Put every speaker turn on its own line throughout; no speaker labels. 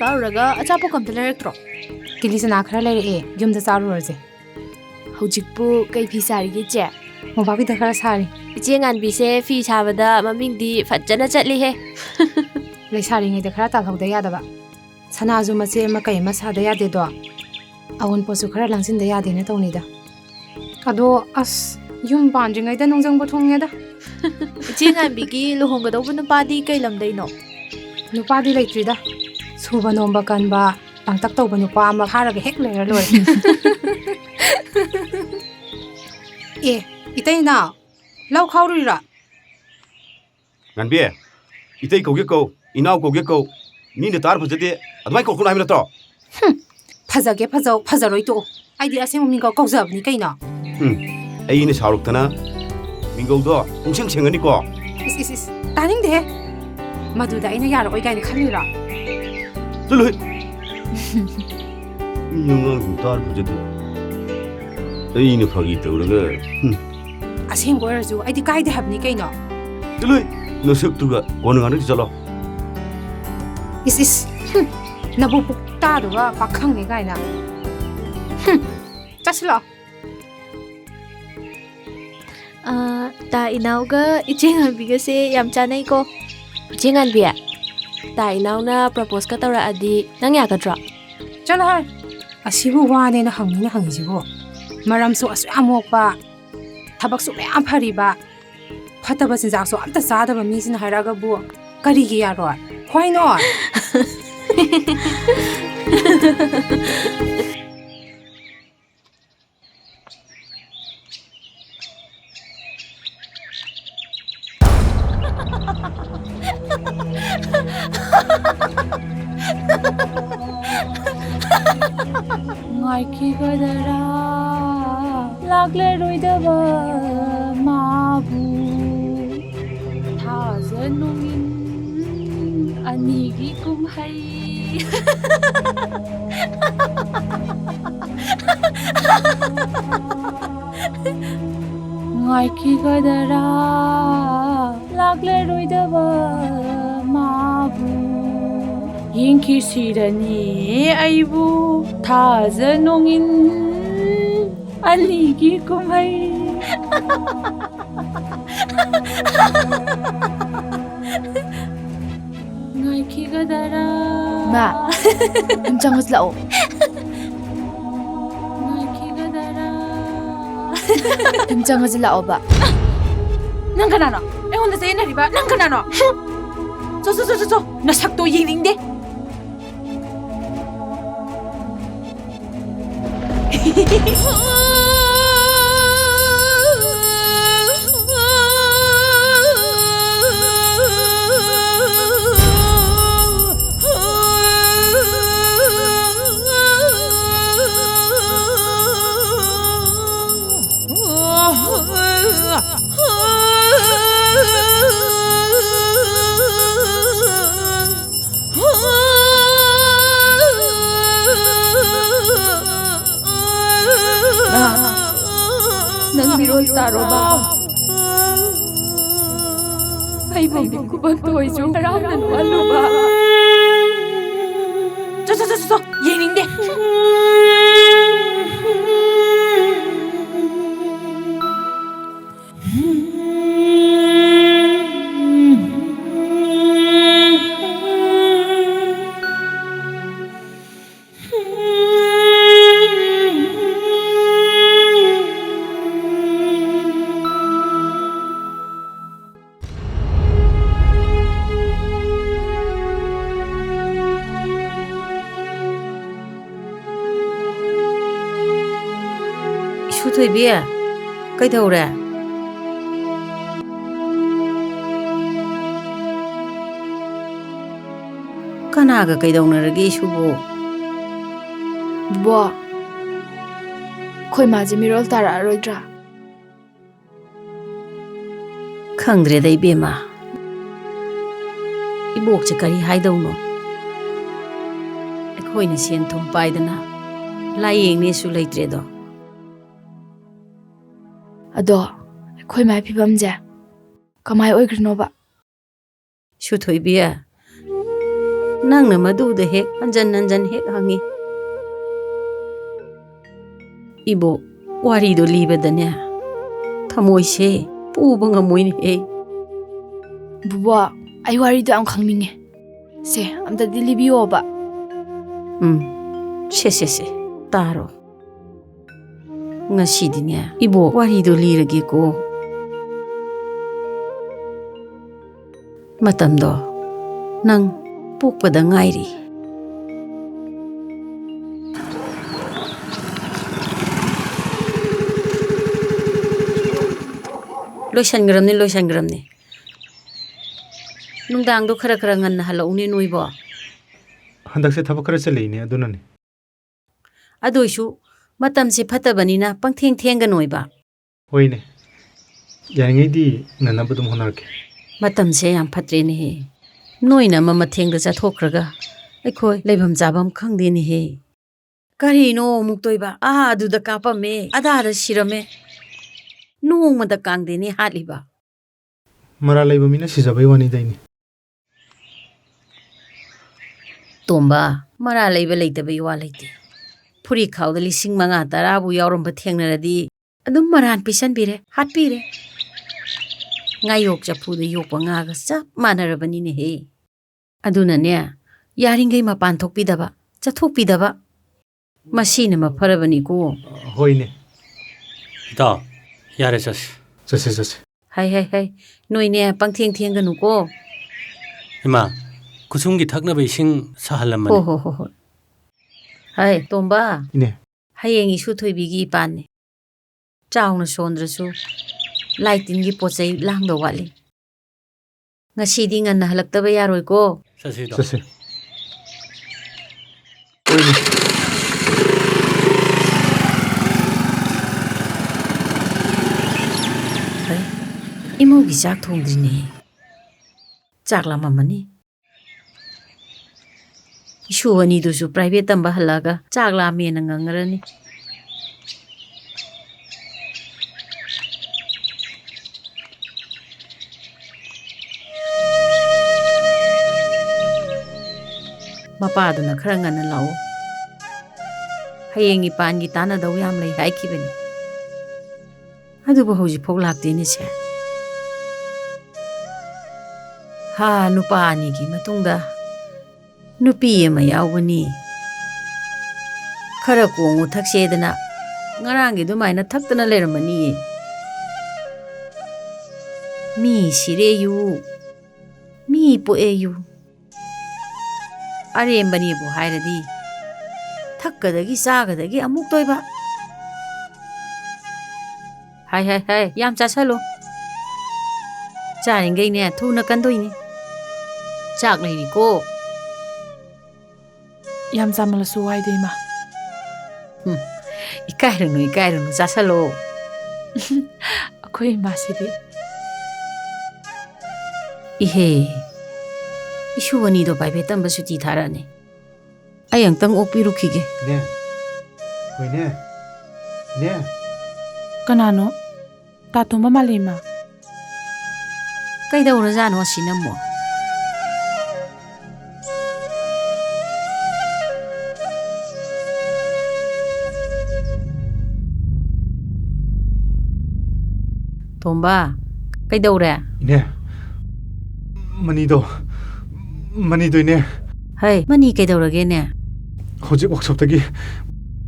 ꯀꯥꯎꯔꯒ ꯑꯆꯥꯄꯣꯠ ꯑꯝꯇ ꯂꯩꯔꯛꯇ꯭ꯔꯣ?
ꯀꯤꯂꯤꯆꯅꯥ ꯈꯔ ꯂꯩꯔꯛꯑꯦ ꯌꯨꯝꯗ ꯆꯥꯔꯨꯔꯁꯦ
ꯍꯧꯖꯤꯛꯄꯨ ꯀꯩ ꯐꯤ ꯁꯥꯔꯤꯒꯦ ꯏꯆꯦ?
ꯃꯣꯝꯄꯥꯛꯐꯤꯗꯛ ꯈꯔ ꯁꯥꯔꯤ
ꯏꯆꯦ ꯉꯥꯟꯕꯤꯁꯦ ꯐꯤ ꯁꯥꯕꯗ ꯃꯃꯤꯡꯗꯤ ꯐꯖꯅ ꯆꯠꯂꯤꯍꯦ.
ꯂꯩꯁꯥꯔꯤꯉꯩꯗ ꯈꯔ ꯇꯥꯜꯍꯧꯗ ꯌꯥꯗꯕ ꯁꯅꯥꯁꯨ ꯃꯆꯦ ꯑꯃ ꯀꯩ ꯑꯃ ꯁꯥꯗ ꯌꯥꯗꯦꯗꯣ ꯑꯋꯨꯟꯄꯣꯠꯁꯨ ꯈꯔ ꯂꯥꯡꯁꯤꯟꯗ ꯌꯥꯗꯦꯅ ꯇꯧꯅꯤꯗ ꯑꯗꯣ ꯑꯁ ꯌꯨꯝ ꯄꯥꯟꯗ꯭ꯔꯤꯉꯩꯗ ꯅꯨꯡꯖꯪꯕ ꯊꯨꯡꯉꯦꯗ.
ꯏꯆꯦ ꯉꯥꯟꯕꯤꯒꯤ ꯂꯨꯍꯣꯡꯒꯗꯧꯕ ꯅꯨꯄꯥꯗꯤ ꯀꯩ ꯂꯝꯗꯩꯅꯣ?
ꯅꯨꯄꯥꯗꯤ ꯂꯩꯇ꯭ꯔꯤꯗ ꯁꯨꯕ ꯅꯣꯝꯕ ꯀꯟꯕ ꯂꯥꯡꯇꯛ ꯇꯧꯕ ꯅꯨꯄꯥ ꯑꯃ ꯐꯥꯔꯒ ꯍꯦꯛ ꯂꯩꯔ ꯂꯣꯏꯔꯦ. ꯑꯦ ꯏꯇꯩꯅ ꯂꯧ ꯈꯥꯎꯔꯨꯏꯔꯥ?
ꯉꯥꯟꯕꯤ 이태이 ꯀꯧꯒꯦ ꯀꯧ 이나ꯎ ꯀꯧꯒꯦ ꯀꯧ ꯃꯤꯅ ꯇꯥꯔ ꯐꯖꯗꯦ ꯑꯗꯨꯃꯥꯏꯅ ꯀꯧꯀꯅꯨ ꯍꯥꯏꯕ ꯅꯠꯇ꯭ꯔꯣ?
ꯐꯖꯒꯦ ꯐꯖꯧ ꯐꯖꯔꯣꯏ ꯇꯣꯛꯑꯣ ꯑꯩꯗꯤ ꯑꯁꯦꯡꯕ ꯃꯤꯡꯒꯧ ꯀꯧꯖꯕꯅꯤ ꯀꯩꯅꯣ.
ꯑꯩꯅ ꯁꯥꯎꯔꯛꯇꯅ ꯃꯤꯡꯒꯧꯗꯣ ꯄꯨꯡꯁꯦꯡ ꯁꯦꯡꯒꯅꯤꯀꯣ.
ꯏꯁ ꯇꯥꯅꯤꯡꯗꯦꯍꯦ ꯃꯗꯨꯗ ꯑꯩꯅ ꯌꯥꯔꯛꯑꯣꯏ ꯀꯥꯏꯅ ꯈꯜꯂꯤꯔꯣ?
ꯆꯠꯂꯣꯍꯦ. ꯃꯤ ꯑꯉꯥꯡꯁꯤꯡ ꯇꯥꯔ ꯐꯖꯗꯦ ꯑꯩꯅ ꯐꯥꯒꯤ ꯇꯧꯔꯒ
ꯑꯁꯦꯡꯕ ꯑꯣꯏꯔꯁꯨ ꯑꯩꯗꯤ ꯀꯥꯏꯗꯦ ꯍꯥꯏꯕꯅꯤ ꯀꯩꯅꯣ.
ꯆꯠꯂꯣꯍꯦ ꯅꯁꯛꯇꯨꯒ ꯀꯣꯟꯅ ꯉꯥꯡꯅꯁꯤ ꯆꯠꯂꯣ.
ꯏꯁ ꯅꯕꯨꯛ ꯇꯥꯗꯨꯒ ꯄꯥꯈꯪꯅꯦ ꯀꯥꯏꯅ. ꯆꯠꯁꯤꯂꯥꯛꯑꯣ.
ꯇꯥ ꯏꯅꯥꯎꯒ ꯏꯆꯦ ꯉꯥꯟꯕꯤꯒꯁꯦ ꯌꯥꯝ ꯆꯥꯅꯩꯀꯣ. ꯏꯆꯦ ꯉꯥꯟꯕꯤ, ꯇꯥ ꯏꯅꯥꯎꯅ ꯄ꯭ꯔꯄꯣꯁꯀ ꯇꯧꯔꯛꯑꯗꯤ ꯅꯪ ꯌꯥꯒꯗ꯭ꯔꯣ?
ꯆꯠꯂꯣ ꯍꯥꯏ ꯑꯁꯤꯕꯨ ꯋꯥꯅꯦꯅ ꯍꯪꯅꯤꯅ ꯍꯪꯉꯤꯁꯤꯕꯨ. ꯃꯔꯝꯁꯨ ꯑꯁꯨꯛ ꯌꯥꯝ ꯃꯣꯛꯄ ꯊꯕꯛꯁꯨ ꯃꯌꯥꯝ ꯐꯔꯤꯕ ꯐꯠꯇꯕ ꯆꯤꯟꯖꯥꯛꯁꯨ ꯑꯝꯇ ꯆꯥꯗꯕ ꯃꯤꯁꯤꯅ ꯍꯥꯏꯔꯛꯑꯒꯕꯨ ꯀꯔꯤꯒꯤ ꯌꯥꯔꯣꯏ? Why not?
ꯉꯥꯏꯈꯤꯒꯗꯔꯥ ꯂꯥꯛꯂꯔꯣꯏꯗꯕ ꯃꯥꯕꯨ ꯊꯥꯖ ꯅꯣꯡꯏꯟ ꯑꯅꯤꯒꯤ ꯀꯨꯝꯍꯩ. ꯉꯥꯏꯈꯤꯒꯗꯔꯥ ꯂꯥꯛꯂꯔꯣꯏꯗꯕ ꯃꯥꯕꯨ ꯌꯦꯡꯈꯤꯁꯤꯔꯅꯤ ꯑꯩꯕꯨ ꯊꯥꯖ ꯅꯣꯡꯏꯟ ꯑꯅꯤꯒꯤ ꯀꯨꯝꯍꯩ. ꯉꯥꯏꯈꯤꯒꯗꯔꯥ ꯃꯥ ꯑꯗꯨꯝ ꯆꯪꯉꯁꯤ ꯂꯥꯛꯑꯣ. ꯉꯥꯏꯈꯤꯒꯗꯔꯥ ꯑꯗꯨꯝ ꯆꯪꯉꯁꯤ ꯂꯥꯛꯑꯣꯕ.
ꯅꯪ ꯀꯅꯥꯅꯣ? ꯑꯩꯉꯣꯟꯗ ꯆꯌꯦꯠꯅꯔꯤꯕ ꯅꯪ ꯀꯅꯥꯅꯣ? ꯆꯣ ꯅꯁꯛꯇꯣ ꯌꯦꯡꯅꯤꯡꯗꯦ.
ꯅꯪ ꯃꯤꯔꯣꯜ ꯇꯥꯔꯣꯕ. ꯑꯩꯕꯨ ꯈꯨꯕꯛꯇ ꯑꯣꯏꯁꯨ ꯍꯔꯥꯎꯅ ꯅꯣꯛꯍꯜꯂꯨꯕ.
ꯆꯣ ꯌꯦꯡꯅꯤꯡꯗꯦ.
ꯏꯁꯨꯊꯣꯏꯕꯤ ꯀꯩꯗꯧꯔꯦ? ꯀꯅꯥꯒ ꯀꯩꯗꯧꯅꯔꯒꯦ ꯏꯁꯨꯕꯨ?
ꯕꯣ ꯑꯩꯈꯣꯏ ꯃꯥꯁꯦ ꯃꯤꯔꯣꯜ ꯇꯥꯔꯛꯑꯔꯣꯏꯗ꯭ꯔꯥ?
ꯈꯪꯗ꯭ꯔꯦꯗ ꯏꯕꯦꯝꯃ ꯏꯕꯣꯛꯁꯦ ꯀꯔꯤ ꯍꯥꯏꯗꯧꯅꯣ. ꯑꯩꯈꯣꯏꯅ ꯁꯦꯟ ꯊꯨꯝ ꯄꯥꯏꯗꯅ ꯂꯥꯏꯌꯦꯡꯅꯦꯁꯨ ꯂꯩꯇ꯭ꯔꯦꯗꯣ.
ꯑꯗꯣ ꯑꯩꯈꯣꯏ ꯃꯥꯏ ꯐꯤꯕꯝꯁꯦ ꯀꯃꯥꯏ ꯑꯣꯏꯈ꯭ꯔꯤꯅꯣꯕ?
ꯏꯁꯨꯊꯣꯏꯕꯤ ꯅꯪꯅ ꯃꯗꯨꯗ ꯍꯦꯛ ꯍꯟꯖꯟ ꯍꯟꯖꯟ ꯍꯦꯛ ꯍꯪꯉꯤ ꯏꯕꯣꯛ ꯋꯥꯔꯤꯗꯣ ꯂꯤꯕꯗꯅꯦ ꯊꯃꯣꯏꯁꯦ ꯄꯨꯕ ꯉꯝꯃꯣꯏꯅꯦꯍꯦ
ꯕꯨꯕꯣꯛ ꯑꯩ ꯋꯥꯔꯤꯗꯣ ꯌꯥꯝ ꯈꯪꯅꯤꯡꯉꯦ ꯁꯦ ꯑꯝꯇꯗꯤ ꯂꯤꯕꯤꯌꯣꯕ
ꯁꯦ ꯇꯥꯔꯣ ꯉꯁꯤꯗꯤꯅꯦ 이보 와리도 리르기고 마담도 năng ꯄꯣꯛꯄꯗ ꯉꯥꯏꯔꯤ ꯂꯣꯏꯁꯟꯒ꯭ꯔꯝꯅꯤ ꯅꯨꯡꯗꯥꯡꯗꯣ ꯈꯔ ꯉꯟꯅ ꯍꯜꯂꯛꯎꯅꯦ ꯅꯣꯏꯕꯣ
ꯍꯟꯗꯛꯁꯦ ꯊꯕꯛ ꯈꯔ ꯆꯠꯂꯤꯅꯦ ꯑꯗꯨꯅꯅꯤ
ꯑꯗꯣꯏꯁꯨ ꯃꯇꯝꯁꯦ ꯐꯠꯇꯕꯅꯤꯅ ꯄꯪꯊꯦꯡꯒꯅꯣꯏꯕ
ꯍꯣꯏꯅꯦ ꯌꯥꯔꯤꯉꯩꯗꯤ ꯉꯟꯅꯕ ꯑꯗꯨꯝ ꯍꯣꯠꯅꯔꯛꯀꯦ
ꯃꯇꯝꯁꯦ ꯌꯥꯝ ꯐꯠꯇ꯭ꯔꯦꯅꯦꯍꯦ ꯅꯣꯏꯅ ꯑꯃ ꯃꯊꯦꯡꯗ ꯆꯠꯊꯣꯛꯈ꯭ꯔꯒ ꯑꯩꯈꯣꯏ ꯂꯩꯐꯝ ꯆꯥꯐꯝ ꯈꯪꯗꯦꯅꯦꯍꯦ ꯀꯔꯤꯅꯣ ꯑꯃꯨꯛ ꯇꯣꯏꯕ ꯑꯗꯨꯗ ꯀꯥꯞꯄꯝꯃꯦ ꯑꯗꯥꯗ ꯁꯤꯔꯝꯃꯦ ꯅꯣꯡꯃꯗ ꯀꯥꯡꯗꯦꯅꯦ ꯍꯥꯠꯂꯤꯕ
ꯃꯔꯥ ꯂꯩꯕ ꯃꯤꯅ ꯁꯤꯖꯕꯩ ꯋꯥꯅꯤꯗꯩꯅꯤ
ꯇꯣꯝꯕ ꯃꯔꯥ ꯂꯩꯕ ꯂꯩꯇꯕꯩ ꯋꯥ ꯂꯩꯇꯦ ꯐꯨꯔꯤꯈꯥꯎꯗ 5,000-10,000 ꯌꯥꯎꯔꯝꯕ ꯊꯦꯡꯅꯔꯗꯤ ꯑꯗꯨꯝ ꯃꯔꯥꯟ ꯄꯤꯁꯟꯕꯤꯔꯦ ꯍꯥꯠꯄꯤꯔꯦ ꯉꯥꯌꯣꯛ ꯆꯐꯨꯗ ꯌꯣꯛꯄ ꯉꯥꯒ ꯆꯞ ꯃꯥꯟꯅꯔꯕꯅꯤꯅꯦꯍꯦ ꯑꯗꯨꯅꯅꯦ ꯌꯥꯔꯤꯉꯩ ꯃꯄꯥꯟ ꯊꯣꯛꯄꯤꯗꯕ ꯆꯠꯊꯣꯛꯄꯤꯗꯕ ꯃꯁꯤꯅ ꯃꯐꯔꯕꯅꯤꯀꯣ
ꯍꯣꯏꯅꯦ
ꯏꯇꯥꯎ ꯌꯥꯔꯦ ꯆꯠꯁꯤ
ꯍꯩ ꯅꯣꯏꯅꯦ ꯄꯪꯊꯦꯡꯒꯅꯨꯀꯣ
ꯏꯃꯥ ꯈꯨꯁꯨꯝꯒꯤ ꯊꯛꯅꯕ ꯏꯁꯤꯡ ꯁꯥꯍꯜꯂꯝꯃꯅꯤ
ꯍꯣꯏ ꯍꯩ ꯇꯣꯝꯕ
ꯏꯅꯦ
ꯍꯌꯦꯡ ꯏꯁꯨ ꯊꯣꯏꯕꯤꯒꯤ ꯏꯄꯥꯟꯅꯤ ꯆꯥꯎꯅ ꯁꯣꯟꯗ꯭ꯔꯁꯨ ꯂꯥꯏ ꯇꯤꯟꯒꯤ ꯄꯣꯠꯆꯩ ꯂꯥꯡꯗ ꯋꯥꯠꯂꯤ ꯉꯁꯤꯗꯤ ꯉꯟꯅ ꯍꯜꯂꯛꯇꯕ ꯌꯥꯔꯣꯏꯀꯣ
ꯆꯠꯁꯤ ꯍꯣꯏꯅꯦ
이모기 ꯆꯥꯛ ꯊꯣꯡꯗ꯭ꯔꯤꯅꯦ ꯆꯥꯛ ꯂꯥꯝꯃꯝꯃꯅꯤ 이슈 ꯑꯅꯤꯗꯨꯁꯨ ꯄ꯭ꯔꯥꯏꯚꯦꯠ ꯇꯝꯕ ꯍꯜꯂꯛꯑꯒ ꯆꯥꯛ ꯂꯥꯝꯃꯦꯅ ꯉꯪꯉꯔꯅꯤ ꯃꯄꯥꯗꯨꯅ ꯈꯔ ꯉꯟꯅ ꯂꯥꯛꯑꯣ ꯍꯌꯦꯡ ꯏꯄꯥꯟꯒꯤ ꯇꯥꯟꯅꯗꯧ ꯌꯥꯝ ꯂꯩ ꯍꯥꯏꯈꯤꯕꯅꯤ ꯑꯗꯨꯕꯨ ꯍꯧꯖꯤꯛꯐꯥꯎ ꯂꯥꯛꯇꯦꯅꯦꯁꯦ ꯅꯨꯄꯥ 2ꯒꯤ ꯃꯇꯨꯡꯗ ꯅꯨꯄꯤ ꯑꯃ ꯌꯥꯎꯕꯅꯤ ꯈꯔ ꯀꯣꯡꯉꯨ ꯊꯛꯁꯦꯗꯅ ꯉꯔꯥꯡꯒꯤ ꯑꯗꯨꯃꯥꯏꯅ ꯊꯛꯇꯅ ꯂꯩꯔꯝꯃꯅꯤꯌꯦ ꯃꯤ ꯁꯤꯔꯦꯌꯨ ꯃꯤ ꯄꯣꯛꯑꯦꯌꯨ ꯑꯔꯦꯝꯕꯅꯦꯕꯨ ꯍꯥꯏꯔꯗꯤ ꯊꯛꯀꯗꯒꯤ ꯆꯥꯒꯗꯒꯤ ꯑꯃꯨꯛ ꯇꯣꯏꯕ ꯍꯥꯏ ꯌꯥꯝ ꯆꯥꯁꯜꯂꯣ ꯆꯥꯔꯤꯉꯩꯅꯦ ꯊꯨꯅ ꯀꯟꯗꯣꯏꯅꯤ ꯆꯥꯛ ꯂꯩꯔꯤꯀꯣ
ꯌꯥꯝ ꯆꯥꯃꯜꯂꯁꯨ ꯋꯥꯏꯗ ꯏꯃꯥ
이까이르노 짜살로
ꯑꯩꯈꯣꯏ ꯏꯃꯥꯁꯤꯗꯤ
이해 이슈 언니도 바이베 땀바 수티 타라네 아양땅 옥비루키게
네 ꯍꯣꯏꯅꯦ 네
ꯀꯅꯥꯅꯣ ꯇꯥꯇꯣꯝꯕ ꯃꯥꯜꯂꯤ ꯏꯃꯥ
ꯀꯩꯗꯧꯔꯖꯥꯅꯣ ꯁꯤꯅ ꯃꯣ ꯇꯣꯝꯕ ꯀꯩꯗꯧꯔꯦ
ꯏꯅꯦ ꯃꯅꯤꯗꯣ ꯏꯅꯦ
ꯍꯩ ꯃꯅꯤ ꯀꯩꯗꯧꯔꯒꯦꯅꯦ
ꯍꯧꯖꯤꯛ ꯋꯥꯛꯁꯣꯞꯇꯒꯤ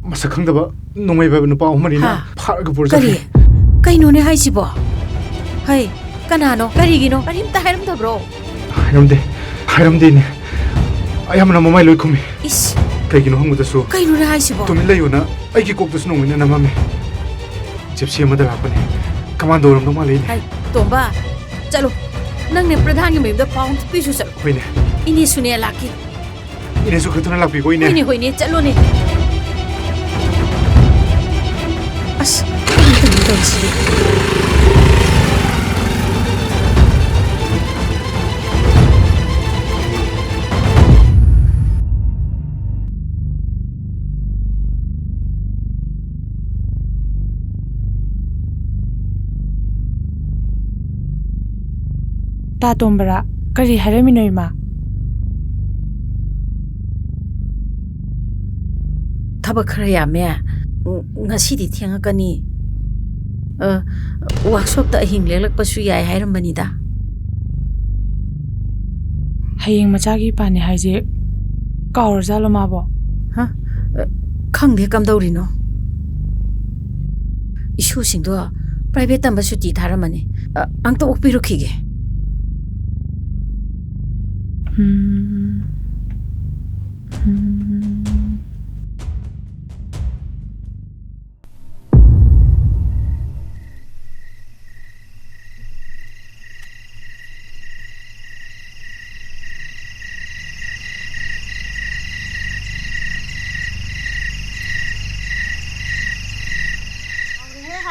ꯃꯁꯛ ꯈꯪꯗꯕ ꯅꯣꯡꯃꯩ ꯄꯥꯏꯕ ꯅꯨꯄꯥ 3-4ꯅ ꯐꯥꯔꯒ ꯄꯨꯔ
ꯀꯔꯤ
ꯆꯠꯈ꯭ꯔꯦ
ꯀꯩꯅꯣꯅꯦ ꯍꯥꯏꯁꯤꯕꯣ ꯍꯩ ꯀꯅꯥꯅꯣ ꯀꯔꯤꯒꯤꯅꯣ ꯀꯔꯤꯝꯇ ꯍꯥꯏꯔꯝꯗꯕ꯭ꯔꯣ
ꯍꯥꯏꯔꯝꯗꯦ ꯏꯅꯦ ꯑꯌꯥꯝꯕꯅ ꯃꯃꯥꯏ ꯂꯣꯏ ꯈꯨꯝꯃꯤ
이씨
ꯀꯩꯒꯤꯅꯣ ꯍꯪꯕꯗꯁꯨ
ꯀꯩꯅꯣꯅꯦ ꯍꯥꯏꯁꯤꯕꯣ
ꯇꯨꯃꯤꯟ ꯂꯩꯌꯨꯅ ꯑꯩꯒꯤ ꯀꯣꯛꯇꯁꯨ ꯅꯣꯡꯃꯩꯅ ꯅꯝꯃꯝꯃꯦ ꯖꯤꯞꯁꯤ ꯑꯃꯗ ꯂꯥꯛꯄꯅꯦ ꯀꯃꯥꯟꯗꯣ ꯑꯣꯏꯔꯝꯗꯧ ꯃꯥꯜꯂꯦ ꯏꯅꯦ
ꯍꯩ ꯇꯣꯝꯕ ꯆꯠꯂꯣ ꯅꯪꯅꯦ ꯄ꯭ꯔꯙꯥꯟꯒꯤ ꯃꯌꯨꯝꯗ ꯄꯥꯎ ꯄꯤꯁꯨ ꯆꯠꯂꯣ
ꯍꯣꯏꯅꯦ
이니수네 ꯂꯥꯛꯀꯤ
이네ꯁꯨ ꯈꯔ ꯊꯨꯅ ꯂꯥꯛꯄꯤꯀꯣ ꯏꯅꯦ
ꯍꯣꯏꯅꯦ ꯆꯠꯂꯣꯅꯦ ꯑꯁ ꯀꯔꯤꯇꯅꯤ ꯇꯧꯔꯤꯁꯤꯗꯤ
ꯇꯥꯇꯣꯝꯕꯔꯥ ꯀꯔꯤ ꯍꯥꯏꯔꯝꯃꯤꯅꯣ ꯏꯃꯥ
ꯊꯕꯛ ꯈꯔ ꯌꯥꯝꯃꯦ ꯉꯁꯤꯗꯤ ꯊꯦꯡꯉꯛꯀꯅꯤ ꯋꯥꯛꯁꯣꯞꯇ ꯑꯍꯤꯡ ꯂꯦꯛꯂꯛꯄꯁꯨ ꯌꯥꯏ ꯍꯥꯏꯔꯝꯕꯅꯤꯗ
ꯍꯌꯦꯡ ꯃꯆꯥꯒꯤ ꯏꯄꯥꯅꯤ ꯍꯥꯏꯁꯦ ꯀꯥꯎꯔꯖꯥꯠꯂꯣ ꯃꯥꯕꯣ
ꯈꯪꯗꯦ ꯀꯝꯗꯧꯔꯤꯅꯣ ꯏꯁꯨꯁꯤꯡꯗꯣ ꯄ꯭ꯔꯥꯏꯚꯦꯠ ꯇꯝꯕ ꯁꯨꯇꯤ ꯊꯥꯔꯝꯃꯅꯤ ꯑꯝꯇ ꯑꯣꯛꯄꯤꯔꯨꯈꯤꯒꯦ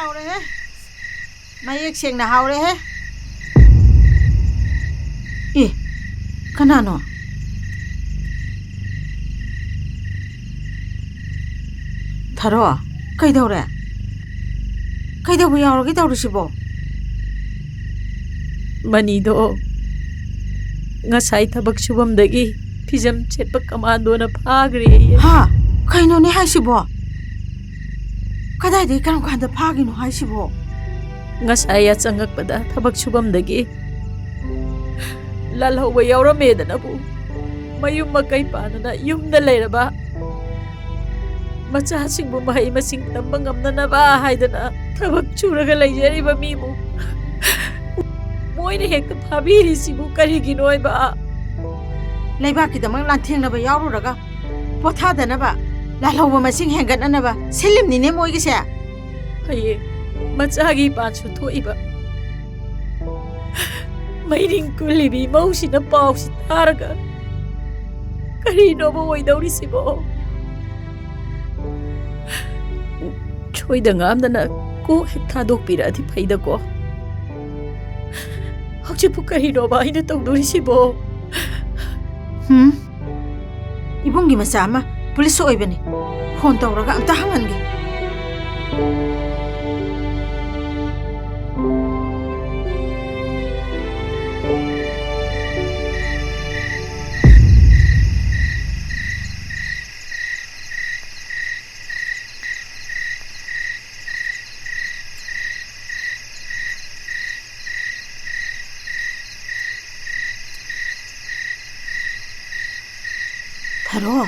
ꯍꯥꯎꯔꯦꯍꯦ ꯃꯌꯦꯛ ꯁꯦꯡꯅ ꯍꯥꯎꯔꯦꯍꯦ ꯀꯅꯥꯅꯣ ꯊꯥꯔꯣ ꯀꯩꯗꯧꯔꯦ ꯀꯩꯗꯧꯕ ꯌꯥꯎꯔꯒꯦ ꯇꯧꯔꯤꯁꯤꯕꯣ
ꯃꯅꯤꯗꯣ ꯉꯁꯥꯏ ꯊꯕꯛ ꯁꯨꯐꯝꯗꯒꯤ ꯐꯤꯖꯝ ꯁꯦꯠꯄ ꯀꯃꯥꯟꯗꯣꯅ ꯐꯥꯈ꯭ꯔꯦꯌꯦ
ꯍꯥ ꯀꯩꯅꯣꯅꯦ ꯍꯥꯏꯁꯤꯕꯣ ꯀꯗꯥꯏꯗꯒꯤ ꯀꯔꯝ ꯀꯥꯟꯗ ꯐꯥꯒꯤꯅꯣ ꯍꯥꯏꯁꯤꯕꯣ
ngасai ya changakpada thabak subamdagi lalhauba yauramedanabu mayum makai panana yumda leiraba macha singbu mahai masing tamba ngamnanaba haidana thabak churaga leijariba mibu moine hekta phabiri sibu karigi noiba
leibakidamang lanthengnaba yaururaga pothadanaba lalhauba masing hengatnanaba silimnine moigise
haye machagi pansu thoiba mairing kulibi mausina pausi taraga kari nobo oidauri sibo choida ngamdana ko hekta dokpira ati phaida ko hokchi pukari noba ina tawduri sibo
ibungi masama police oibani phone tawraga amta hangange Tharo.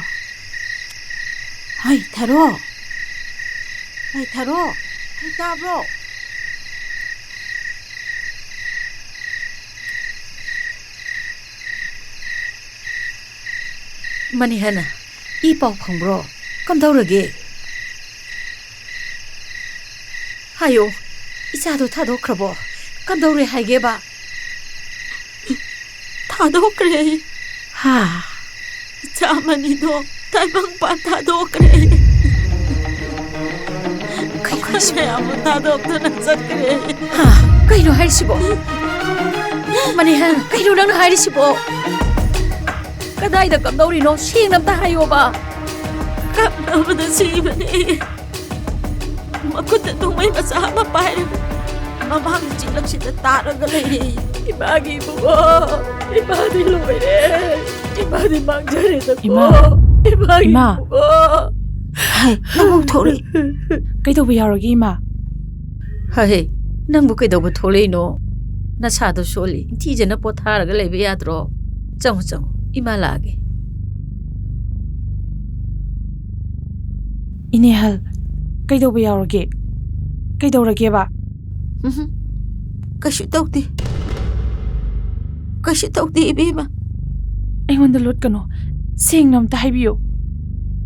Hey, Tharo. Hey, Tharo. Hey, tabro.
Mani hana, I pau phongbro. Kamdaurage. Hayo, ichado thadokhrabo. Kamdaure haige ba.
Thadokre.
Ha.
Chamanido, taibang patadokre. Kaya mo tadokto na sakre.
Ha, kaino hairisibo. Mani hana, kaino nang hairisibo. Kadayda kamdaurino, singnamta hayo ba.
Kamdabada sibani. Makut na itong may masama pairag. Mamang chilang sila taragalay.
Ibagi buko. Ibagi lumere. Ibagi mangjare na ko. Ibagi buko.
Hay, namang thori.
Kaidaw yaurage ima?
Hay, nangbu kaidaw thole no. Nasado soli. Tijana potharaga lebe yadro. Changu ima lage.
Inehal, kaidaw yaurage? Kaidawrage ba?
Kashu tawti. Kashu tawti ibima.
Aingonda lot kano. Singnam ta haibiyo.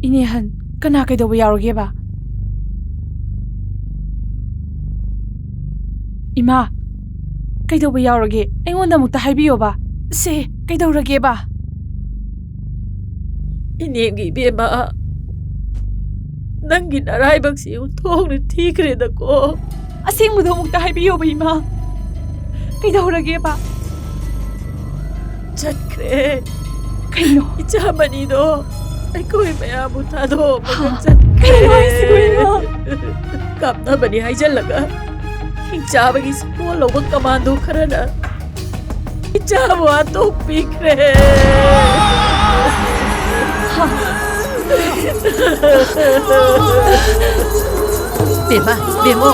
Inehan, kana kaidaw yaurage ba? Ima, kaidaw yaurage? Aingonda mukta haibiyo ba? Se, kaidawrage ba?
Inengi bema. Nangi naraibag siyo thong na tikre na ko.
Asing mo daw mukta haibiyo ba ima? Kaidawrage ba?
Chatkre.
Kaino?
Ichamanido. Ay ko'y mayabutado. Magkatsat.
Kaino ay sigo ima?
Kapna ba ni Haijalaga? Hingchabag isiko lobang kamando ka na. Ichabo atong pikre. Bema, bemo,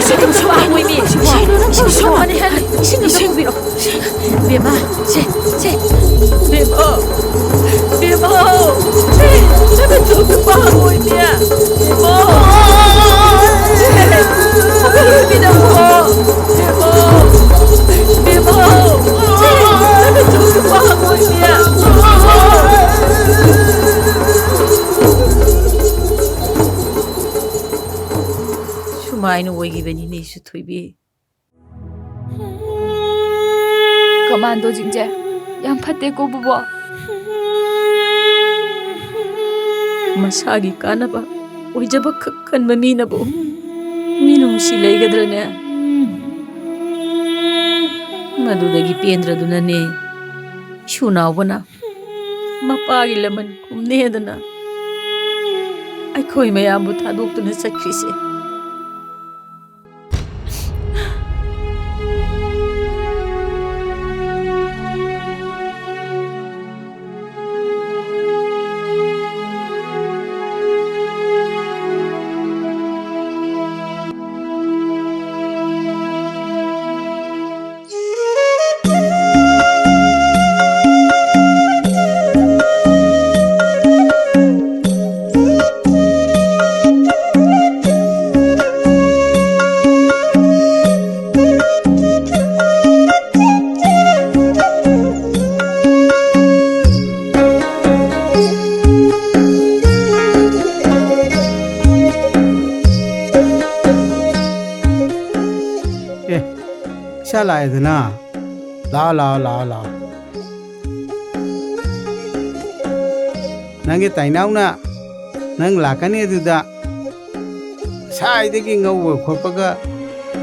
sing so angui mi, sing so mani hal, sing biro. Bema, bemo, sabe tu que pa angui mi ya, bemo, bida mo, bemo, sabe tu que pa angui mi ya. Sumaino oigibani ne su thoibi.
Commando jingje yam phatte ko bubo.
Masagi kanaba oijaba khakkan mamina bo minum si leigadrane madudagi pendra dunane shunawbana mapagi laman kumnedana aikhoi mayambu thadoktuna chakrise
lại thế nào la nang cái tay nào nè nang là cái này thôi đã sai đấy cái ngâu vừa khó bác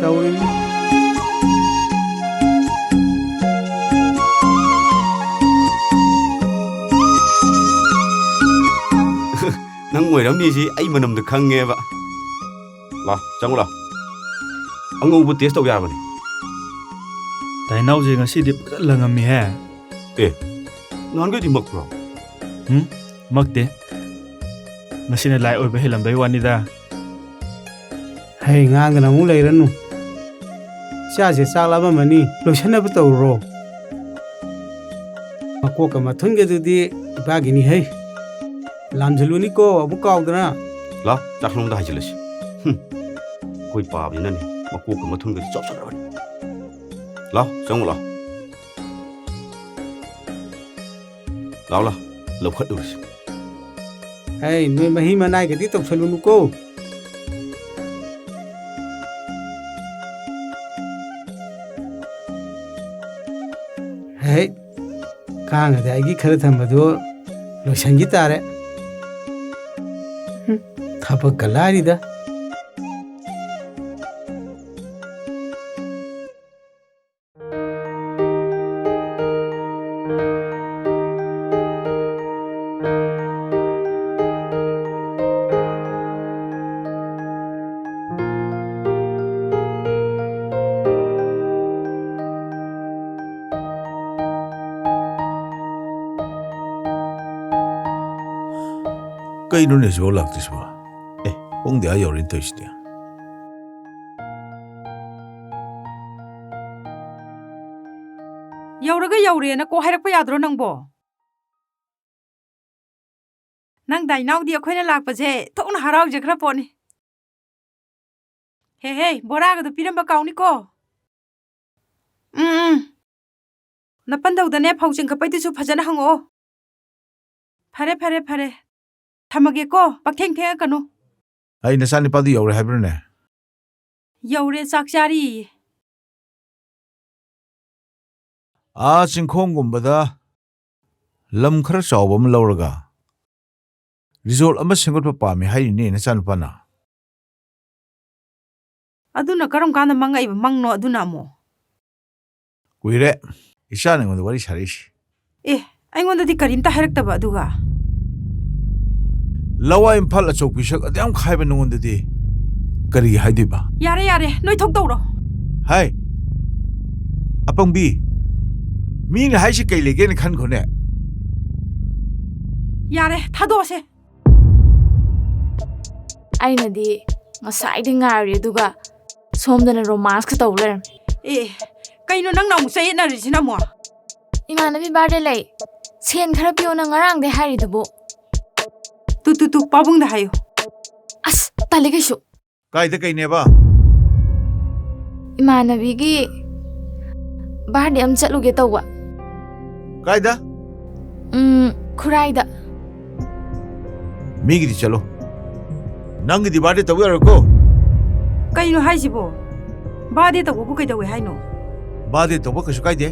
tao em
nang ngồi đóng đi gì ấy mà nằm được khăng nghe vậy lo chẳng lo ông ngủ bút test đâu ra vậy
Tại nấu gì ngasi đi là ngầm mi ha.
nó ăn cái gì mực rồi
Mắc đi. Ngasi này lại ôi bé làm bé quan đi ra.
hay ngang cái nào muốn lấy ra nu xa sẽ xa lắm mà ni lo chân bắt đầu rồi mà cô cả mà thun cái thứ đi ba cái ni hay làm gì luôn đi cô ông cao đó na
lo chắc khôngได้chịu coi bà vậy nè mà cô cũng mà thun cái chóp rồi lo xong rồi lo lộc khất rồi
hay nuôi mà hi mà này cái tiếp tục phải luôn cô hey kang ada agi khare thambado lo sangeeta re thapa kalari da
Cây nó này số lạc thì số ông để ai đến tới chứ
Yauraga yaure na ko hairak pa yadro nang bo nang dai naw di akhoi na lak pa je thok na harau je khra poni he bora ga du piram ba kauni ko na pandau da ne phau ching ka pai ti su phajana hango phare thamage ko pakheng the kanu
ai na sani padi yaure hai brne
yaure chak chari
a chingkhong gumbada lam khar chawbam lawraga result ama singot pa pami hai ni na chan pana
aduna karam kana mangai ba mangno aduna mo
kuire isha ne ngod wari sharish
aingonda di karim ta harak ta ba duga
lawa imphal achok pisak adyam khaiba nungon de kari haidi ba
yare noi thok tawro
hai apang bi mi na hai shi kai lege ne khan khone
yare thado se
ꯑꯩꯅꯗꯤ ꯉꯁꯥꯏꯗꯩ ꯉꯥꯏꯔꯤ ꯑꯗꯨꯒ ꯁꯣꯝꯗꯅ ꯔꯣꯃꯥꯟꯁꯀ ꯇꯧ ꯂꯩꯔꯝꯃꯦ.
ꯑꯦ ꯀꯩꯅꯣ ꯅꯪꯅ ꯑꯃꯨꯛ ꯆꯌꯦꯠꯅꯔꯤꯁꯤꯅ ꯑꯃꯨꯛ?
이만하비 바르레이 ꯁꯦꯟ ꯈꯔ ꯄꯤꯌꯣꯅ ꯉꯔꯥꯡꯗꯩ ꯍꯥꯏꯔꯤꯗꯨꯕꯨ.
ꯇꯨ ꯄꯥꯕꯨꯡꯗ ꯍꯥꯏꯌꯨ.
ꯑꯁ ꯇꯜꯂꯤ ꯀꯩꯁꯨ.
ꯀꯥꯏꯗ ꯀꯩꯅꯦꯕ?
이만하비ꯒꯤ ꯕꯥꯔꯗꯦ ꯑꯃ ꯆꯠꯂꯨꯒꯦ ꯇꯧꯕ.
ꯀꯥꯏꯗ?
ꯈꯨꯔꯥꯏꯗ.
ꯃꯤꯒꯤꯗꯤ ꯆꯠꯂꯣ. ꯅꯪꯒꯤꯗꯤ ꯕꯥꯔꯗꯦ ꯇꯧ ꯌꯥꯔꯣꯏꯀꯣ?
ꯀꯩꯅꯣ ꯍꯥꯏꯁꯤꯕꯣ? ꯕꯥꯔꯗꯦ ꯇꯧꯕꯕꯨ ꯀꯩꯗꯧꯋꯦ ꯍꯥꯏꯅꯣ?
ꯕꯥꯔꯗꯦ ꯇꯧꯕ ꯀꯩꯁꯨ ꯀꯥꯏꯗꯦ.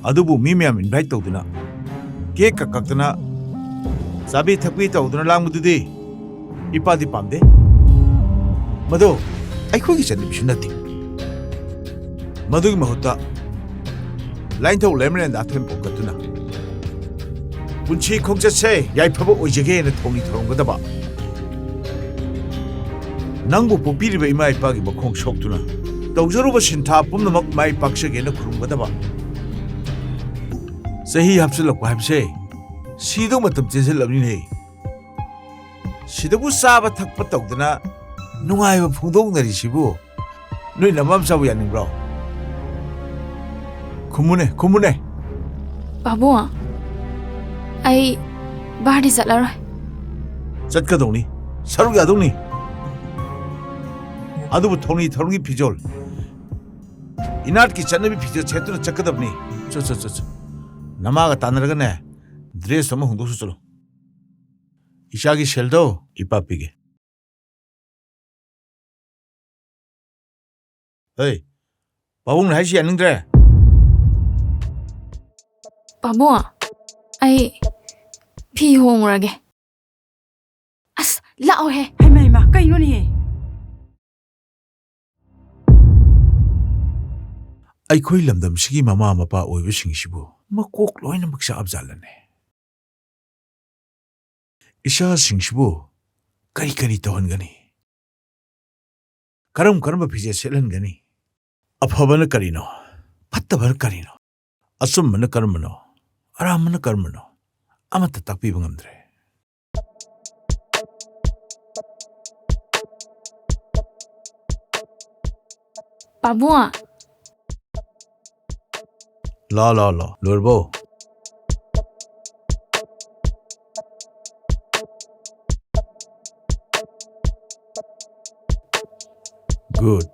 ꯑꯗꯨꯕꯨ ꯃꯤ ꯃꯌꯥꯝ ꯏꯟꯚꯥꯏꯠ ꯇꯧꯗꯨꯅ ꯀꯦꯛ ꯀꯛꯇꯅ ꯆꯥꯕꯤ ꯊꯛꯄꯤ ꯇꯧꯗꯨꯅ ꯂꯥꯡꯕꯗꯨꯗꯤ ꯏꯄꯥꯗꯤ ꯄꯥꯝꯗꯦ. ꯃꯗꯨ ꯑꯩꯈꯣꯏꯒꯤ ꯆꯠꯅꯕꯤꯁꯨ ꯅꯠꯇꯦ. ꯃꯗꯨꯒꯤ ꯃꯍꯨꯠꯇ ꯂꯥꯏꯟꯊꯧ ꯂꯩꯃꯔꯦꯟꯗ ꯑꯊꯣꯏ ꯄꯣꯛꯀꯠꯇꯨꯅ ꯄꯨꯟꯁꯤ ꯈꯣꯡꯆꯠꯁꯦ ꯌꯥꯏꯐꯕ ꯑꯣꯏꯖꯒꯦꯅ ꯊꯧꯅꯤ ꯊꯧꯔꯝꯒꯗꯕ. ꯅꯪꯕꯨ ꯄꯣꯛꯄꯤꯔꯤꯕ ꯏꯃꯥ ꯏꯄꯥꯒꯤ ꯃꯈꯣꯡ ꯁꯣꯛꯇꯨꯅ ꯇꯧꯖꯔꯨꯕ ꯁꯤꯟꯊꯥ ꯄꯨꯝꯅꯃꯛ ꯃꯥꯏ ꯄꯥꯛꯆꯒꯦꯅ ꯈꯨꯔꯨꯝꯒꯗꯕ. ꯆꯍꯤ ꯍꯥꯞꯆꯤꯜꯂꯛꯄ ꯍꯥꯏꯕꯁꯦ ꯁꯤꯗꯧ ꯃꯇꯝ ꯆꯦꯟꯁꯤꯜꯂꯕꯅꯤꯅꯦ. ꯁꯤꯗꯕꯨ ꯆꯥꯕ ꯊꯛꯄ ꯇꯧꯗꯅ ꯅꯨꯡꯉꯥꯏꯕ ꯐꯣꯡꯗꯣꯛꯅꯔꯤꯁꯤꯕꯨ ꯅꯣꯏ ꯅꯃꯥꯝꯆꯥꯕꯨ ꯌꯥꯅꯤꯡꯕ꯭ꯔꯣ? ꯈꯨꯝꯃꯨꯅꯦ.
ꯄꯥꯕꯨꯡ ꯑꯩ ꯕꯥꯔꯗꯦ ꯆꯠꯂꯔꯣꯏ.
ꯆꯠꯀꯗꯧꯅꯤ. ꯁꯔꯨꯛ ꯌꯥꯗꯧꯅꯤ. ꯑꯗꯨꯕꯨ ꯊꯧꯅꯤ ꯊꯧꯔꯝꯒꯤ ꯐꯤꯖꯣꯜ 이나ꯠꯀꯤ ꯆꯠꯅꯕꯤ ꯐꯤꯖꯦꯠ ꯁꯦꯠꯇꯨꯅ ꯆꯠꯀꯗꯕꯅꯤ. ꯆꯠ. ꯅꯃꯥꯒ ꯇꯥꯟꯅꯔꯒꯅꯦ ꯗ꯭ꯔꯦꯁ ꯑꯃ ꯍꯣꯡꯗꯣꯛꯁꯨ ꯆꯠꯂꯣ. 이샤기 셀도 이빠삐게. 에이, 바봉은 하시 않는데.
바봉아, 아이 비홍을하게. 아스, 라오해.
하이마, 까이노니.
ꯑꯩꯈꯣꯏ ꯂꯝꯗꯝꯁꯤꯒꯤ ꯃꯃꯥ ꯃꯄꯥ ꯑꯣꯏꯕꯁꯤꯡꯁꯤꯕꯨ ꯃꯀꯣꯛ ꯂꯣꯏꯅꯃꯛ ꯆꯥꯛꯑꯕꯖꯥꯠꯂꯅꯦ. ꯏꯆꯥꯁꯤꯡꯁꯤꯕꯨ ꯀꯔꯤ ꯇꯧꯍꯟꯒꯅꯤ? ꯀꯔꯝꯕ ꯐꯤꯖꯦꯠ ꯁꯦꯠꯍꯟꯒꯅꯤ? ꯑꯐꯕꯅ ꯀꯔꯤꯅꯣ? ꯐꯠꯇꯕꯅ ꯀꯔꯤꯅꯣ? ꯑꯆꯨꯝꯕꯅ ꯀꯔꯝꯕꯅꯣ? ꯑꯔꯥꯟꯕꯅ ꯀꯔꯝꯕꯅꯣ? ꯑꯃꯠꯇ ꯇꯥꯛꯄꯤꯕ ꯉꯝꯗ꯭ꯔꯦ.
바봉아.
라. 롤보. Good.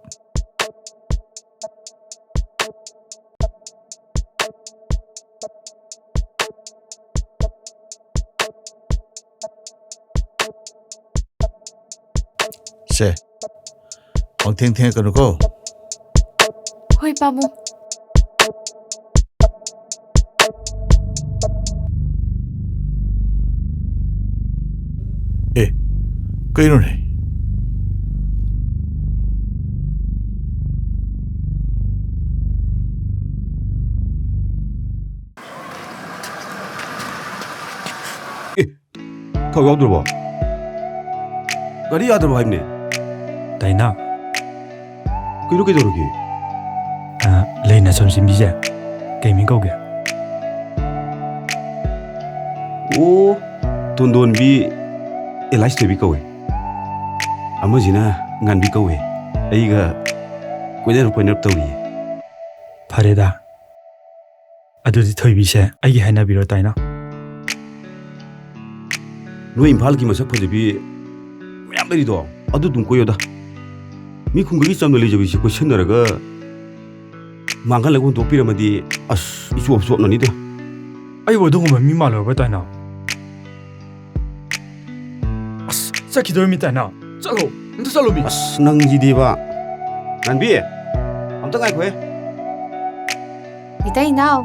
세. 엉탱탱 끊고.
호이 바봉.
예. 그이노네.
더 여기 봐. 가리 아들 봐 있네.
다이나
그렇게 저렇게.
레이나 점심이제 게이밍 거게.
오, 돈비 엘라이스 되비 거왜. 아무지나 ngan비 거왜. 아이가 quên tàu gì.
파레다. 아두디 토이비세 아이게 하나비로 다이나.
너 임팔기 마sak 퍼지비 mayam larido. adu tum koyoda. Mi khunggi chamno lejabi si question naraga mangal lagun dopiramadi as isu opso no nida.
아이 워동은 미말로 버다이나. 아스 자키도미 다이나. 짤로. 너 짤로미.
as nang jidiba. Nanbi. Amta ngai khoe.
Itay now.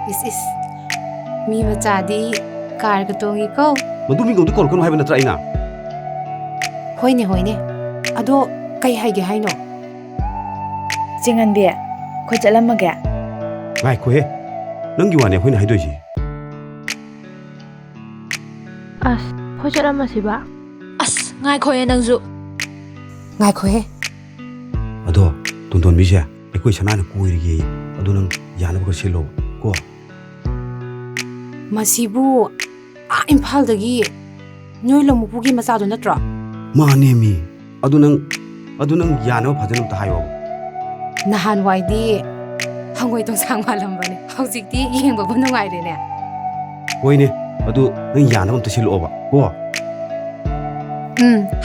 This is mi machadi car ka tongi ko.
Madu mi godi kol kono haiba natra ina.
Hoine. Ado kay haige haino.
징한비, ꯈꯣꯏ ꯆꯠꯂꯝꯃꯒꯦ.
Ngai khoe. Nang gi wane hoina haidoji.
ꯑꯁ ꯈꯣꯏ ꯆꯠꯂꯝꯃꯁꯤꯕ. ꯑꯁ ꯉꯥꯏꯈꯣꯌꯦ ꯅꯪꯁꯨ.
ꯉꯥꯏꯈꯣꯍꯦ.
Ado don mi ja. Ekoi sanana koirigi. Ado nang yanaba ko selo ko.
Masibu imphaldagi ꯅꯣꯏ ꯂꯝꯃꯨꯄꯨꯒꯤ ꯃꯆꯥꯗꯣ ꯅꯠꯇ꯭ꯔꯣ?
ꯃꯥꯅꯦꯃꯤ ꯑꯗꯨ ꯅꯪ ꯌꯥꯅꯕ ꯐꯖꯅ ꯑꯝꯇ ꯍꯥꯏꯌꯣ
ꯅꯍꯥꯟꯋꯥꯏꯗꯤ ꯍꯪꯒꯣꯏ ꯇꯣꯡꯁꯥꯡ ꯃꯥꯜꯂꯝꯕꯅꯦ ꯍꯧꯖꯤꯛꯇꯤ ꯌꯦꯡꯕꯕꯨ ꯅꯨꯡꯉꯥꯏꯔꯦꯅꯦ
ꯍꯣꯏꯅꯦ ꯑꯗꯨ ꯅꯪ ꯌꯥꯅꯕ ꯑꯝꯇ ꯁꯤꯜꯂꯛꯑꯣꯕ ꯀꯣ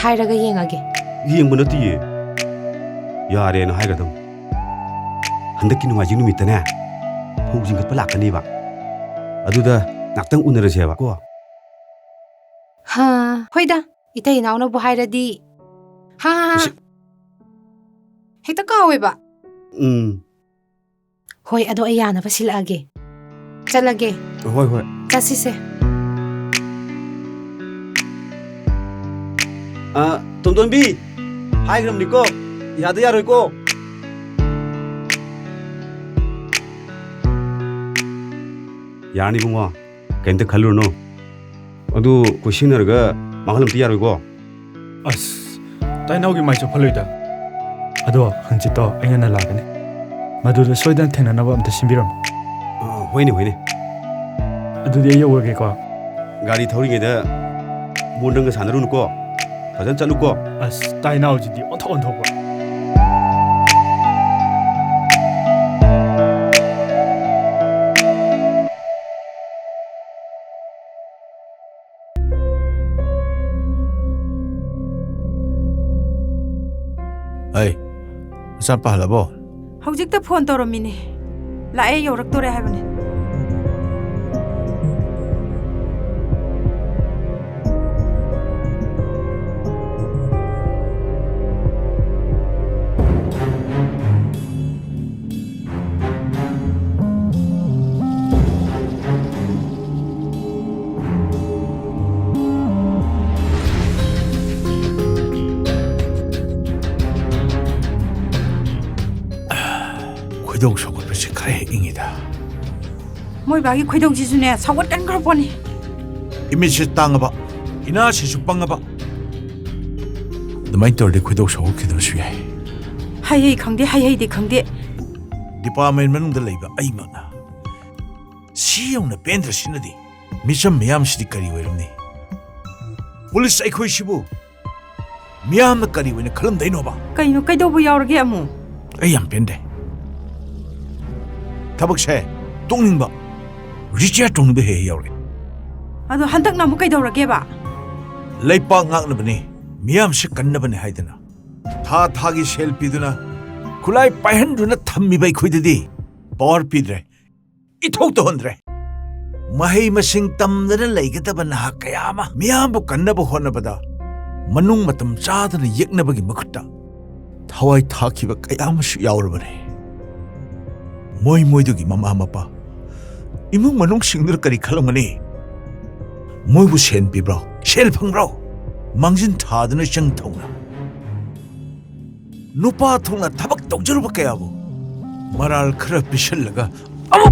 ꯍꯥꯏꯔꯒ ꯌꯦꯡꯉꯒꯦ
ꯌꯦꯡꯕ ꯅꯠꯇꯤꯌꯦ ꯌꯥꯔꯦꯅ ꯍꯥꯏꯒꯗꯝ ꯍꯟꯗꯛꯀꯤ ꯅꯣꯡꯃꯥꯏꯖꯤꯡ ꯅꯨꯃꯤꯠꯇꯅꯦ ꯐꯧ ꯆꯤꯡꯈꯠꯄ ꯂꯥꯛꯀꯅꯤꯕ ꯑꯗꯨꯗ ꯉꯥꯛꯇꯪ ꯎꯅꯔꯁꯦꯕ ꯀꯣ
ꯍꯣꯏꯗ 이따 이나오나부 하이라디 ꯍꯦꯛꯇ ꯀꯥꯎꯋꯦꯕ ꯍꯣꯏ ꯑꯗꯣ ꯑꯩ ꯌꯥꯅꯕ ꯁꯤꯜꯂꯛꯑꯒꯦ ꯆꯠꯂꯒꯦ
ꯍꯣꯏ
ꯆꯠꯁꯤꯁꯦ
ꯇꯣꯝꯗꯣꯟꯕꯤ ꯍꯥꯏꯈ꯭ꯔꯕꯅꯤꯀꯣ ꯌꯥꯗ ꯌꯥꯔꯣꯏꯀꯣ ꯌꯥꯔꯅꯤ ꯏꯕꯨꯡꯉꯣ ꯀꯩꯝꯇ ꯈꯜꯂꯨꯔꯅꯨ ꯑꯗꯨ ꯀꯣꯏꯁꯤꯟꯅꯔꯒ ꯃꯥꯡꯍꯜꯂꯝꯇ ꯌꯥꯔꯣꯏꯀꯣ
ꯑꯁ ꯇꯥꯏꯅꯥꯎꯒꯤ ꯃꯥꯏ ꯆꯣꯞꯍꯜꯂꯣꯏꯗ ꯑꯗꯣ ꯍꯪꯆꯤꯠꯇꯣ ꯑꯩ ꯉꯟꯅ ꯂꯥꯛꯀꯅꯤ ꯃꯗꯨꯗ ꯁꯣꯏꯗꯅ ꯊꯦꯡꯅꯅꯕ ꯑꯝꯇ ꯁꯤꯟꯕꯤꯔꯝꯃꯨ
ꯍꯣꯏꯅꯦ
ꯑꯗꯨꯗꯤ ꯑꯩ ꯌꯧꯔꯒꯦꯀꯣ
ꯒꯥꯔꯤ ꯊꯧꯔꯤꯉꯩꯗ ꯃꯣꯟꯗꯪꯒ ꯁꯥꯟꯅꯔꯨꯅꯨꯀꯣ ꯐꯖꯅ ꯆꯠꯂꯨꯀꯣ
ꯑꯁ ꯇꯥꯏꯅꯥꯎꯁꯤꯗꯤ ꯑꯣꯟꯊꯣꯛꯄ
ꯑꯩ ꯃꯆꯥꯄꯥ ꯍꯜꯂꯕꯣ
ꯍꯧꯖꯤꯛꯇ ꯐꯣꯟ ꯇꯧꯔꯝꯃꯤꯅꯦ ꯂꯥꯛꯑꯦ ꯌꯧꯔꯛꯇꯣꯔꯦ ꯍꯥꯏꯕꯅꯦ
ꯈꯣꯏꯗꯧ ꯁꯧꯒꯠꯄꯁꯤ ꯈꯔ ꯍꯦꯛ ꯏꯪꯉꯤꯗ
ꯃꯣꯏꯕꯥꯒꯤ ꯈꯣꯏꯗꯧꯁꯤꯁꯨꯅꯦ ꯁꯧꯒꯠꯀꯟꯈ꯭ꯔꯄꯣꯠꯅꯤ
이미지 땅어봐 이나시수 빵어봐 ꯑꯗꯨꯃꯥꯏꯅ ꯇꯧꯔꯗꯤ ꯈꯣꯏꯗꯧ ꯁꯧꯒꯠꯈꯤꯗꯕꯁꯨ ꯌꯥꯏ
ꯍꯩ ꯈꯪꯗꯦ ꯍꯩꯗꯤ ꯈꯪꯗꯦ
ꯗꯤꯄꯥꯔꯠꯃꯦꯟ ꯃꯅꯨꯡꯗ ꯂꯩꯕ ꯑꯩꯃꯛꯅ ꯁꯤ ꯌꯧꯅ ꯄꯦꯟꯗ꯭ꯔꯁꯤꯅꯗꯤ ꯃꯤꯆꯝ ꯃꯌꯥꯝꯁꯤꯗꯤ ꯀꯔꯤ ꯑꯣꯏꯔꯝꯅꯤ ꯄꯨꯂꯤꯁ ꯑꯩꯈꯣꯏꯁꯤꯕꯨ ꯃꯤꯌꯥꯝꯅ ꯀꯔꯤ ꯑꯣꯏꯅ ꯈꯜꯂꯝꯗꯣꯏꯅꯣꯕ
ꯀꯩꯅꯣ ꯀꯩꯗꯧꯕ ꯌꯥꯎꯔꯒꯦ ꯑꯃꯨꯛ
ꯑꯩ ꯌꯥꯝ ꯄꯦꯟꯗꯦ ꯊꯕꯛꯁꯦ ꯇꯣꯛꯅꯤꯡꯕ ꯔꯤꯆꯤꯌꯔ ꯇꯣꯡꯅꯤꯡꯕ ꯍꯦꯛ ꯌꯥꯎꯔꯦ
ꯑꯗꯣ ꯍꯟꯗꯛꯅ ꯑꯃꯨꯛ ꯀꯩꯗꯧꯔꯒꯦꯕ
ꯂꯩꯄꯥꯛ ꯉꯥꯛꯅꯕꯅꯤ ꯃꯤꯌꯥꯝꯁꯤ ꯀꯟꯅꯕꯅꯤ ꯍꯥꯏꯗꯅ ꯊꯥ ꯊꯥꯒꯤ ꯁꯦꯜ ꯄꯤꯗꯨꯅ ꯈꯨꯠꯂꯥꯏ ꯄꯥꯏꯍꯟꯗꯨꯅ ꯊꯝꯃꯤꯕ ꯑꯩꯈꯣꯏꯗꯗꯤ ꯄꯥꯋꯔ ꯄꯤꯗ꯭ꯔꯦ ꯏꯊꯧ ꯇꯧꯍꯟꯗ꯭ꯔꯦ ꯃꯍꯩ ꯃꯁꯤꯡ ꯇꯝꯗꯅ ꯂꯩꯒꯗꯕ ꯅꯍꯥ ꯀꯌꯥ ꯑꯃ ꯃꯤꯌꯥꯝꯕꯨ ꯀꯟꯅꯕ ꯍꯣꯠꯅꯕꯗ ꯃꯅꯨꯡ ꯃꯇꯝ ꯆꯥꯗꯅ ꯌꯦꯛꯅꯕꯒꯤ ꯃꯈꯨꯠꯇ ꯊꯋꯥꯏ ꯊꯥꯈꯤꯕ ꯀꯌా ꯑꯃꯁꯨ ꯌꯥꯎꯔꯕꯅꯤ ꯃꯣꯏꯗꯨꯒꯤ ꯃꯃꯥ ꯃꯄꯥ 이문 만홍싱들 까리 칼롱하니 뭐이부 센 비브라우 셀 펑브라우 망진 타드는 샹통나 누파 통나 타박 동저로 밖에 하고 말할 크라 비실라가 아무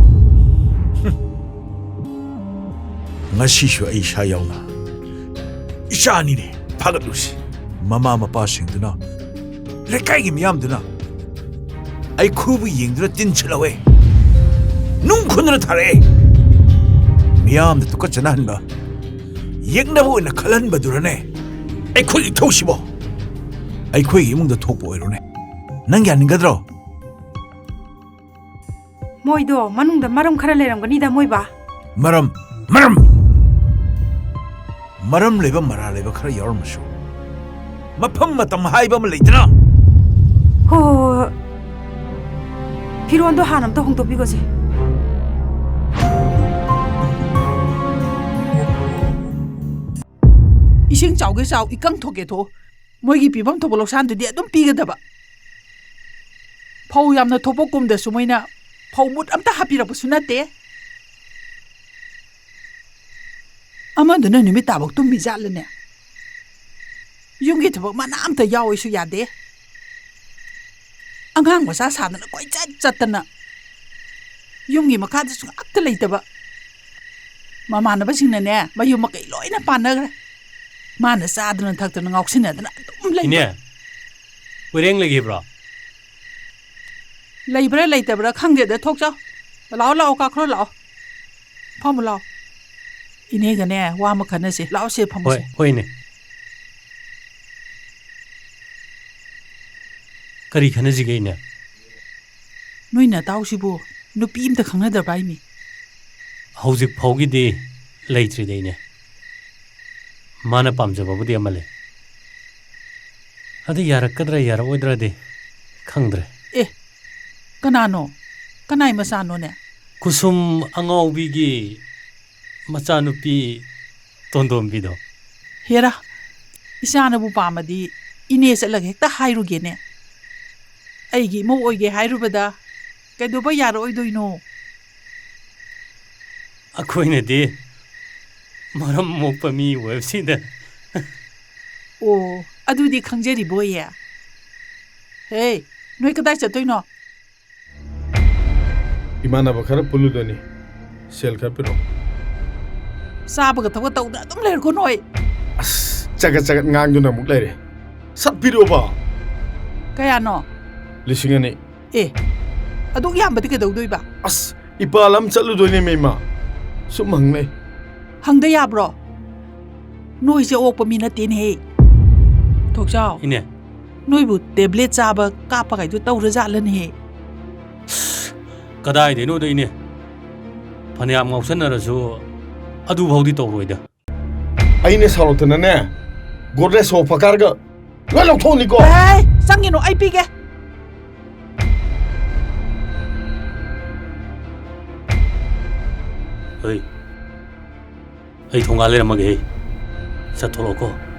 ngasisu Aisha yauna Isha ni ne pagalusi mama mapa singduna lekai gi miyamduna ai khubu yengduna tin chalawe nung khunna thare miyam da tukka chanan ba yengna bo na khalan badurane ai khoi thosibo ai khoi imung da thokbo oirone nang ya ningadro
moido manung da maram khara leramgani da moiba
maram leba mara leba khara yaurmasu mafam matam haiba ma leitana
ho firondo hanam to hong to bigoje
ising chauge chau ikang thoke tho moigi pibam thobolo san du di adum pigadaba phau yamna thopokum da sumoina phau mut amta hapira busunate amaduna nimi tabok tum mijalne yungi thobok mana amta yawi su yade angang wasa sadana koi chatana yungi makada su akta leitaba mamana basingna ne mayu makai loina panagra mana sadana thakta ngausinadana dum lei
ine wireng legi bra
leibra leitabra khangde da thokcha lao lao ka khro lao phom lao 이네가네 와 ꯑꯃ ꯈꯟꯅꯁꯦ ꯂꯥꯛꯑꯣꯁꯦ
ꯍꯣꯏ
ꯐꯝꯃꯁꯦ
ꯍꯣꯏꯅꯦ ꯀꯔꯤ ꯈꯟꯅꯁꯤꯒꯦ ꯏꯅꯦ
ꯅꯣꯏ ꯅꯇꯥꯎꯁꯤꯕꯨ ꯅꯨꯄꯤ ꯑꯝꯇ ꯈꯪꯅꯗꯕ꯭ꯔꯥ ꯏꯃꯤ
ꯍꯧꯖꯤꯛ ꯐꯥꯎꯒꯤꯗꯤ ꯂꯩꯇ꯭ꯔꯤꯗ ꯏꯅꯦ ꯃꯥꯅ ꯄꯥꯝꯖꯕꯕꯨꯗꯤ ꯑꯃ ꯂꯩ ꯑꯗꯨ ꯌꯥꯔꯛꯀꯗ꯭ꯔꯥ ꯌꯥꯔꯛꯑꯣꯏꯗ꯭ꯔꯗꯤ ꯈꯪꯗ꯭ꯔꯦ
ꯑꯦ ꯀꯅꯥꯅꯣ ꯀꯅꯥꯏ ꯃꯆꯥꯅꯣꯅꯦ
ꯀꯨꯁꯨꯝ ꯑꯉꯥꯎꯕꯤꯒꯤ ꯃꯆꯥꯅꯨꯄꯤ ꯇꯣꯟꯗꯣꯝꯕꯤꯗꯣ
ꯍꯦꯔꯥ ꯏꯆꯥꯅꯕꯨ ꯄꯥꯝꯃꯗꯤ ꯏꯅꯦ ꯆꯠꯂꯒ ꯍꯦꯛꯇ ꯍꯥꯏꯔꯨꯒꯦꯅꯦ ꯑꯩꯒꯤ ꯏꯃꯧ ꯑꯣꯏꯒꯦ ꯍꯥꯏꯔꯨꯕꯗ ꯀꯩꯗꯧꯕ ꯌꯥꯔꯛꯑꯣꯏꯗꯣꯏꯅꯣ
ꯑꯩꯈꯣꯏꯅꯗꯤ ꯃꯔꯝ ꯃꯣꯛꯄ ꯃꯤ ꯑꯣꯏꯕꯁꯤꯗ
ꯑꯣ ꯑꯗꯨꯗꯤ ꯈꯪꯖꯔꯤꯕꯣꯌꯦ ꯍꯦ ꯅꯣꯏ ꯀꯗꯥꯏ ꯆꯠꯇꯣꯏꯅꯣ
이만나봐 khara puludani sel khara piro
ꯆꯥꯕꯒ ꯊꯕꯛ ꯇꯧꯗ ꯑꯗꯨꯝ ꯂꯩꯔꯀꯣ ꯅꯣꯏ
as chagat ngang muk laire sat piro ba
ꯀꯌꯥꯅꯣ
lisingani
ꯑꯦ ꯑꯗꯨꯛ ꯌꯥꯝꯕꯗꯤ ꯀꯩꯗꯧꯗꯣꯏꯕ
as ipalam chatludoine meima sum hangnei
ꯍꯪꯗ ꯌꯥꯕ꯭ꯔꯣ ꯅꯣꯏꯁꯦ ꯑꯣꯛꯄ ꯃꯤ ꯅꯠꯇꯦꯅꯦꯍꯦ ꯊꯣꯛꯆꯥꯎ
ꯏꯅꯦ
ꯅꯣꯏꯕꯨ ꯇꯦꯕ꯭ꯂꯦꯠ ꯆꯥꯕ ꯀꯥꯞꯄꯒꯩꯗꯣ ꯇꯧꯔꯖꯥꯠꯂꯅꯦꯍꯦ
ꯀꯗꯥꯏꯗꯩꯅꯣꯗ ꯏꯅꯦ ꯐꯅꯌꯥꯝ ꯉꯥꯎꯁꯟꯅꯔꯁꯨ ꯑꯗꯨꯐꯥꯎꯗꯤ ꯇꯧꯔꯣꯏꯗ
aine sarotnane godre sofa karga loi lokthoniko
ꯑꯦ ꯆꯪꯒꯤꯅꯣ ꯑꯩ ꯄꯤꯒꯦ
ꯍꯣꯏ ꯑꯩ ꯊꯣꯡꯒꯥꯜ ꯂꯩꯔꯝꯃꯒꯦ ꯆꯠꯊꯣꯔꯛꯑꯣꯀꯣ